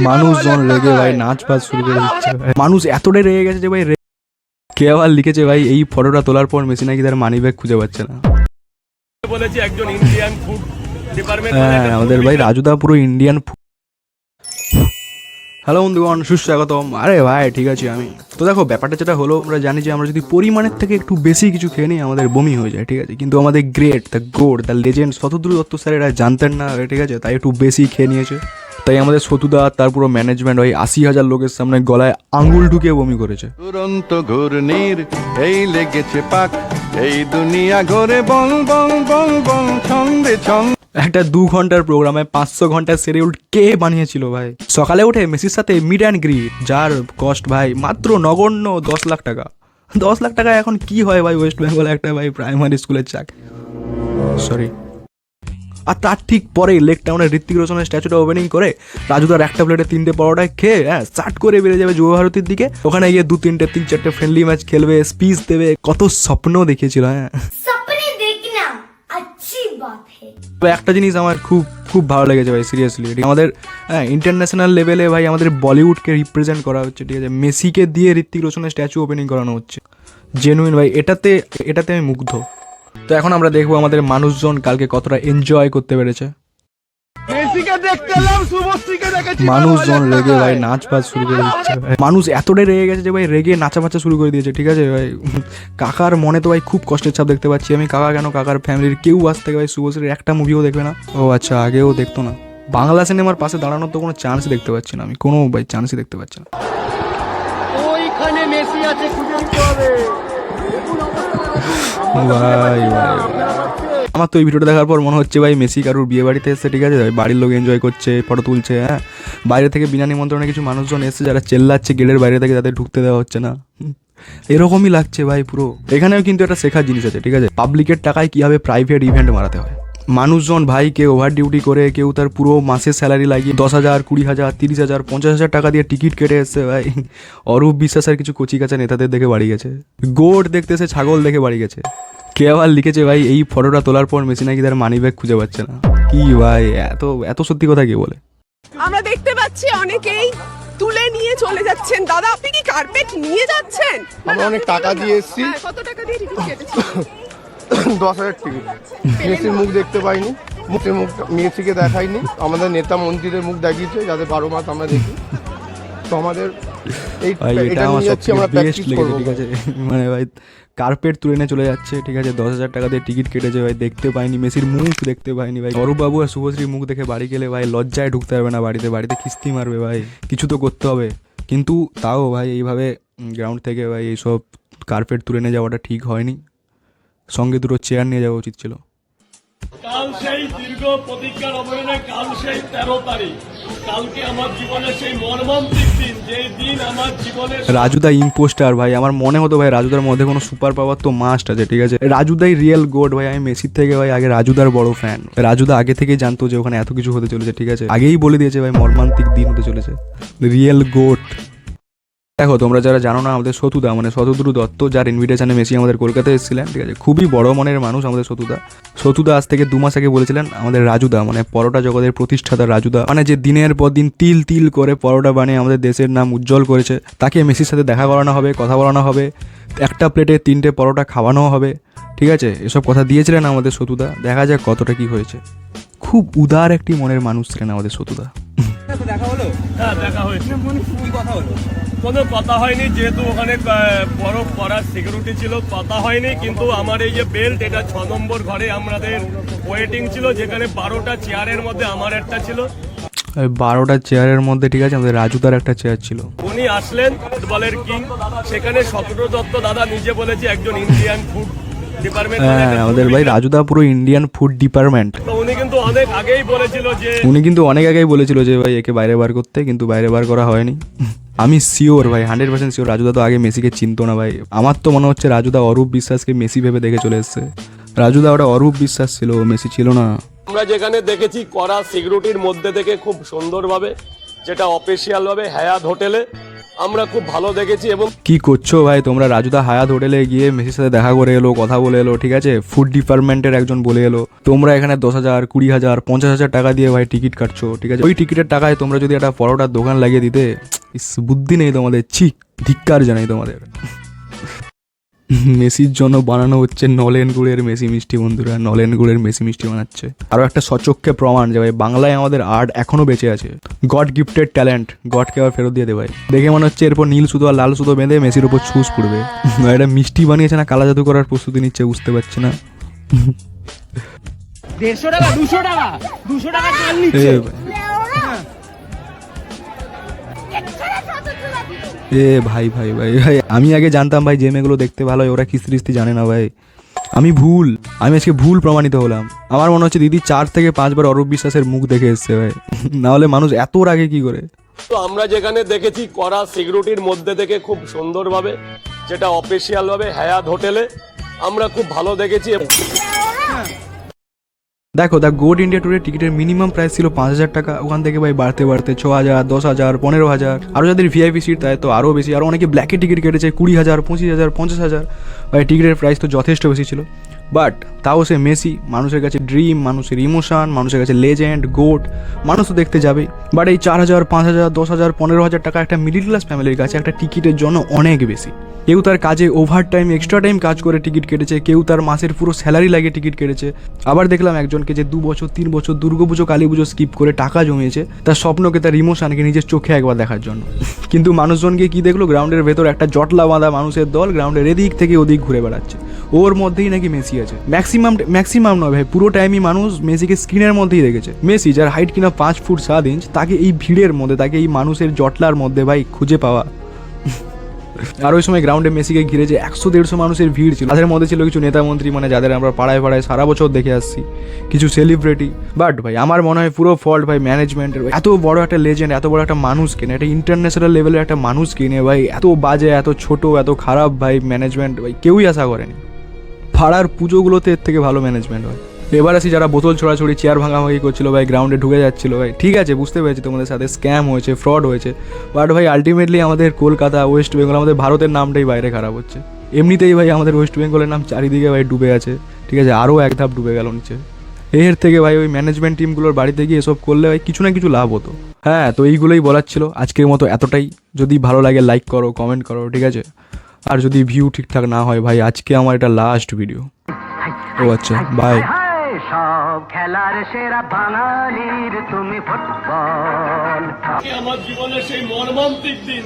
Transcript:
মানুষজন রেগে ভাই নাচ বাজ শুরু করে দিচ্ছে। মানুষ এতটাই রেগে গেছে যে ভাই কে আবার লিখেছে ভাই এই ফটোটা তোলার পর মেসি নাকি তার মানি ব্যাগ খুঁজে পাচ্ছে না। বলেছি একজন ইন্ডিয়ান ফুড ডিপার্টমেন্ট, হ্যাঁ আমাদের ভাই রাজুদা পুরো ইন্ডিয়ান। হ্যালো বন্ধুগণ, সুস্বাগতম। আরে ভাই ঠিক আছে আমি তো দেখো ব্যাপারটা যেটা হলো, আমরা জানি যে আমরা যদি পরিমাণের থেকে একটু বেশি কিছু খেয়ে নিই আমাদের বমি হয়ে যায়, ঠিক আছে। কিন্তু আমাদের great the god the legend Shatadru Dutta sir এরা জানতেন না, ঠিক আছে, তাই একটু বেশি খেয়ে নিয়েছে। তাই আমাদের সতুদা তার পুরো ম্যানেজমেন্ট ওই 80,000 লোকের সামনে গলায় আঙুল ঢুকিয়ে বমি করেছে। দুরন্ত ঘূর্ণির এই লেগেছে পাক, এই দুনিয়া ঘোরে বল বল বল বল ছন্দে ছন্দ। একটা 2 ঘন্টার প্রোগ্রামে 500 ঘন্টার শিডিউল কে বানিয়েছিল ভাই? সকালে উঠে মেসির সাথে মিট অ্যান্ড গ্রিট, যার কস্ট ভাই মাত্র নগণ্য 10 লাখ টাকা। 10 লাখ টাকা এখন কি হয় ভাই ওয়েস্ট বেঙ্গলে একটা ভাই প্রাইমারি স্কুলের চাকরি, সরি। আর তার ঠিক পরে লেক টাউনের ঋত্বিক রোশনের স্ট্যাচুটা ওপেনিং করে রাজুদার একটা প্লেটে 3টে পরোটায় খেয়ে স্টার্ট করে বেরিয়ে যাবে যুব ভারতীর দিকে। ওখানে গিয়ে 2-3-4 ফ্রেন্ডলি ম্যাচ খেলবে, স্পিচ দেবে, কত স্বপ্ন দেখিয়েছিল। একটা জিনিস আমার খুব খুব ভালো লেগেছে ভাই, সিরিয়াসলি আমাদের ইন্টারন্যাশনাল লেভেলে ভাই আমাদের বলিউডকে রিপ্রেজেন্ট করা হচ্ছে, ঠিক আছে। মেসিকে দিয়ে ঋত্বিক রোশনের স্ট্যাচু ওপেনিং করানো হচ্ছে, জেনুইন ভাই। এটাতে আমি মুগ্ধ। তো এখন আমরা দেখবো আমাদের মানুষজন কালকে কতটা এনজয় করতে পেরেছে। মানুষজন রেগে ভাই নাচ বাজ শুরু করে দিচ্ছে। মানুষ এতটাই রেগে গেছে যে ভাই রেগে নাচা বাচ্চা শুরু করে দিয়েছে, ঠিক আছে ভাই। কাকার মনে তো ভাই খুব কষ্টের ছাপ দেখতে পাচ্ছি আমি। কাকা কেন, কাকার ফ্যামিলির কেউ আজ থেকে ভাই শুভশ্রীর একটা মুভিও দেখবে না। ও আচ্ছা, আগেও দেখতো না। বাংলা সিনেমার পাশে দাঁড়ানোর তো কোনো চান্স দেখতে পাচ্ছি না আমি, কোনো ভাই চান্সই দেখতে পাচ্ছি না। ওইখানে মেসি আছে, খুঁজে নিতে হবে ভাই আমার তো এই ভিডিওটা দেখার পর মনে হচ্ছে ভাই মেসি কারুর বিয়ে বাড়িতে এসছে, ঠিক আছে। বাড়ির লোক এনজয় করছে, ফটো তুলছে, বাইরে থেকে বিনা নিমন্ত্রণে কিছু মানুষজন এসছে যারা চেল্লাচ্ছে গেটের বাইরে থেকে, তাদের ঢুকতে দেওয়া হচ্ছে না। এরকমই লাগছে ভাই পুরো। এখানেও কিন্তু একটা শেখার জিনিস আছে, ঠিক আছে। পাবলিকের টাকায় কীভাবে প্রাইভেট ইভেন্ট মারাতে হয়। মানুষজন ভাই কেউ ওভার ডিউটি করে, কেউ তার পুরো মাসের স্যালারি লাগিয়ে 10,000, 20,000, 30,000, 50,000 টাকা দিয়ে টিকিট কেটে এসছে ভাই। অরূপ বিশ্বাসের কিছু কচিকাচা নেতাদের দেখে বাড়ি গেছে, গোট দেখতে এসে ছাগল দেখে বাড়ি গেছে। কে আবার লিখেছে ভাই এই ফটোটা তোলার পর মেসি নাকি তার মানি ব্যাগ খুঁজে পাচ্ছে না। কি ভাই, এত সত্যি কথা কে বলে? আমরা দেখতে পাচ্ছি অনেকেই তুলে নিয়ে চলে যাচ্ছেন। দাদা আপনি কি কার্পেট নিয়ে যাচ্ছেন? আমরা অনেক টাকা দিয়ে এসেছি। কত টাকা দিয়ে টিকিট কেটেছেন? 10,000 টিকিট। মেসির মুখ দেখতে পাইনি, মেসিকে দেখাইনি। আমাদের নেতা মন্ত্রীদের মুখ দেখিয়েছে যাতে 12 মাস আমরা দেখি। তো আমাদের এটা আমার সবথেকে বেস্ট লেগেছে, ঠিক আছে। মানে ভাই কার্পেট তুলে নিয়ে চলে যাচ্ছে, ঠিক আছে। 10,000 টাকা দিয়ে টিকিট কেটেছে ভাই, দেখতে পাইনি মেসির মুখ, দেখতে পাইনি ভাই। অরূপবাবু আর শুভশ্রীর মুখ দেখে বাড়ি গেলে ভাই লজ্জায় ঢুকতে পারবে না বাড়িতে কিস্তি মারবে ভাই। কিছু তো করতে হবে। কিন্তু তাও ভাই এইভাবে গ্রাউন্ড থেকে ভাই এইসব কার্পেট তুলে নিয়ে যাওয়াটা ঠিক হয়নি। সঙ্গে 2টো চেয়ার নিয়ে যাওয়া উচিত ছিল। কাল সেই দীর্ঘ প্রতিজ্ঞার অবহেলে, কাল সেই 13 তারিখ, কালকে আমার জীবনের সেই মর্মান্তিক দিন, যেই দিন আমার জীবনের রাজুদা ইম্পোস্টার ভাই। আমার মনে হতো ভাই রাজুদার মধ্যে কোনো সুপার পাওয়ার তো মাস্ট আছে, ঠিক আছে। রাজুদাই রিয়েল গোড ভাই। আমি মেসির থেকে ভাই আগে রাজুদার বড় ফ্যান। রাজুদা আগে থেকেই জানতো যে ওখানে এত কিছু হতে চলেছে, ঠিক আছে। আগেই বলে দিয়েছে ভাই মর্মান্তিক দিন হতে চলেছে। রিয়েল গোড। দেখো তোমরা যারা জানো না, আমাদের সতুদা মানে শতদ্রু দত্ত, যার ইনভিটেশনে মেসি আমাদের কলকাতায় এসেছিলেন, ঠিক আছে। খুবই বড় মনের মানুষ আমাদের সতুদা আজ থেকে 2 মাস আগে বলেছিলেন আমাদের রাজুদা মানে পরোটা জগতের প্রতিষ্ঠাতা রাজুদা, মানে যে দিনের পর দিন তিল তিল করে পরোটা বানিয়ে আমাদের দেশের নাম উজ্জ্বল করেছে, তাকে মেসির সাথে দেখা করানো হবে, কথা বলানো হবে, একটা প্লেটে 3টে পরোটা খাওয়ানো হবে, ঠিক আছে। এসব কথা দিয়েছিলেন আমাদের সতুদা। দেখা যাক কতটা কি হয়েছে। খুব উদার একটি মনের মানুষ ছিলেন আমাদের সতুদা। দেখা হলো? হ্যাঁ দেখা হয়েছে। কি কথা হলো? কোনো কথা হয়নি, যেহেতু ওখানে বরফ করার সিকিউরিটি ছিল, কথা হয়নি। কিন্তু আমার এই যে বেল্ট, এটা 6 নম্বর ঘরে আমাদের ওয়েটিং ছিল, যেখানে 12টা চেয়ারের মধ্যে আমার একটা ছিল। 12টা চেয়ারের মধ্যে, ঠিক আছে, আমাদের রাজুদার একটা চেয়ার ছিল। উনি আসলেন ফুটবলের কিং। সেখানে শতদ্রু দত্ত দাদা নিজে বলেছে একজন ইন্ডিয়ান ফুড ডিপার্টমেন্ট। আমাদের ভাই রাজুদা পুরো ইন্ডিয়ান ফুড ডিপার্টমেন্ট। উনি কিন্তু অনেক আগেই বলেছিল যে ভাই একে বাইরে বার করতে, কিন্তু বাইরে বার করা হয়নি। আমি শিওর ভাই 100% শিওর রাজুদা তো আগে মেসিকে চিনতো না ভাই। আমার তো মনে হচ্ছে রাজুদা অরূপ বিশ্বাসকে মেসি ভেবে দেখে চলে এসছে। রাজুদা ওটা অরূপ বিশ্বাস ছিল, মেসি ছিল না। আমরা যেখানে দেখেছি করা সিকিউরিটির মধ্যে থেকে খুব সুন্দরভাবে, যেটা অফিসিয়াল ভাবে হায়াত হোটেলে আমরা খুব ভালো দেখেছি এবং কি করছো ভাই তোমরা? রাজুদা হায়াত হোটেলে গিয়ে মেসির সাথে দেখা করে এলো, কথা বলে এলো, ঠিক আছে, ফুড ডিপার্টমেন্টের একজন বলে এলো, তোমরা এখানে 10,000, 20,000, 50,000 টাকা দিয়ে ভাই টিকিট কাটছো, ঠিক আছে, ওই টিকিটের টাকায় তোমরা যদি একটা পরোটার দোকান লাগিয়ে দিতে, বুদ্ধি নেই তোমাদের, ধিক্কার জানাই তোমাদের। মেসির জন্য বানানো হচ্ছে নলেন গুড়ের মেসি মিষ্টি, বন্ধুরা, নলেন গুড়ের মেসি মিষ্টি বানাচ্ছে। আরও একটা সচক্ষে প্রমাণ যে ভাই বাংলায় আমাদের আর্ট এখনো বেঁচে আছে। গড গিফটেড ট্যালেন্ট, গডকে আবার ফেরত দিয়ে দে ভাই। দেখে মনে হচ্ছে এরপর নীল সুতো আর লাল সুতো বেঁধে মেসির উপর ছুঁচ পড়বে। এটা মিষ্টি বানিয়েছে না কালা জাদু করার প্রস্তুতি নিচ্ছে, বুঝতে পারছি না। 150 টাকা 200 টাকা চাল নিচ্ছে। ভাই ভাই ভাই ভাই আমি আগে জানতাম ভাই যে মেয়েগুলো দেখতে ভালো হয় ওরা কিস্তি টিস্তি জানে না ভাই। আমি আজকে ভুল প্রমাণিত হলাম। আমার মনে হচ্ছে দিদি 4 থেকে 5 বার অরূপ বিশ্বাসের মুখ দেখে এসছে ভাই, না হলে মানুষ এত রাগে কি করে। তো আমরা যেখানে দেখেছি কড়া সিকিউরিটির মধ্যে থেকে খুব সুন্দরভাবে, যেটা অফিসিয়াল ভাবে হায়াত হোটেলে আমরা খুব ভালো দেখেছি। দেখো দ্য গোড ইন্ডিয়া ট্যুরের টিকিটের মিনিমাম প্রাইস ছিল 5,000 টাকা, ওখান থেকে ভাই বাড়তে বাড়তে 6,000, 10,000, 15,000, আরও যাদের ভিআইপি সিট তাই তো আরও বেশি, আরও অনেকে ব্ল্যাকে টিকিট কেটেছে 20,000, 25,000, 50,000। ভাই টিকিটের প্রাইস তো যথেষ্ট বেশি ছিল, বাট তাও সে মেসি, মানুষের কাছে ড্রিম, মানুষের ইমোশন, মানুষের কাছে লেজেন্ড, গোট, মানুষ তো দেখতে যাবেই। বাট এই 4,000, 5,000, 10,000, 15,000 টাকা একটা মিডিল ক্লাস ফ্যামিলির কাছে একটা টিকিটের জন্য অনেক বেশি। কেউ তার কাজে ওভার টাইম, এক্সট্রা টাইম কাজ করে টিকিট কেটেছে, কেউ তার মাসের পুরো স্যালারি লাগিয়ে টিকিট কেটেছে। আবার দেখলাম একজনকে যে 2 বছর 3 বছর দুর্গাপুজো কালী পুজো স্কিপ করে টাকা জমিয়েছে তার স্বপ্নকে, তার ইমোশনকে নিজের চোখে একবার দেখার জন্য। কিন্তু মানুষজনকে কি দেখলো, গ্রাউন্ডের ভেতর একটা জটলা বাঁধা মানুষের দল গ্রাউন্ডের এদিক থেকে ওদিক ঘুরে বেড়াচ্ছে, ওর মধ্যেই নাকি মেসি আছে। ম্যাক্সিমাম নয় ভাই, পুরো টাইমই মানুষ মেসিকে স্ক্রিনের মধ্যেই দেখেছে। মেসি যার হাইট কিনা 5 ফুট 7 ইঞ্চ, তাকে এই ভিড়ের মধ্যে, তাকে এই মানুষের জটলার মধ্যে ভাই খুঁজে পাওয়া। আর ওই সময় গ্রাউন্ডে মেসিকে ঘিরে যে 100-150 মানুষের ভিড় ছিল, তাদের মধ্যে ছিল কিছু নেতা মন্ত্রী, মানে যাদের আমরা পাড়ায় পাড়ায় সারা বছর দেখে আসছি, কিছু সেলিব্রিটি। বাট ভাই আমার মনে হয় পুরো ফল্ট ভাই ম্যানেজমেন্টের। এত বড় একটা লেজেন্ড, এত বড় একটা মানুষ কিনে, একটা ইন্টারন্যাশনাল লেভেলের একটা মানুষ কিনে ভাই এত বাজে, এত ছোট, এত খারাপ ভাই ম্যানেজমেন্ট ভাই কেউই আশা করেনি। পাড়ার পুজোগুলোতে এর থেকে ভালো ম্যানেজমেন্ট হয়। এবার আসি যারা বোতল ছোড়াছড়ি, চেয়ার ভাঙাভাঙি করছিল ভাই, গ্রাউন্ডে ঢুকে যাচ্ছিল ভাই, ঠিক আছে বুঝতে পেরেছি তোমাদের সাথে স্ক্যাম হয়েছে, ফ্রড হয়েছে, বাট ভাই আলটিমেটলি আমাদের কলকাতা, ওয়েস্ট বেঙ্গল, আমাদের ভারতের নামটাই বাইরে খারাপ হচ্ছে। এমনিতেই ভাই আমাদের ওয়েস্ট বেঙ্গলের নাম চারিদিকে ভাই ডুবে আছে, ঠিক আছে, আরও এক ধাপ ডুবে গেল নিচে। এর থেকে ভাই ওই ম্যানেজমেন্ট টিমগুলোর বাড়িতে গিয়ে এসব করলে ভাই কিছু না কিছু লাভ হতো। হ্যাঁ, তো এইগুলোই বলার ছিল আজকের মতো, এতটাই। যদি ভালো লাগে লাইক করো, কমেন্ট করো, ঠিক আছে, আর যদি ভিউ ঠিকঠাক না হয় ভাই আজকে আমার এটা লাস্ট ভিডিও। ও আচ্ছা, বাই। সব খেলার সেরা বাঙালির তুমি ফুটবল। আমার জীবনের সেই মর্মান্তিক দিন।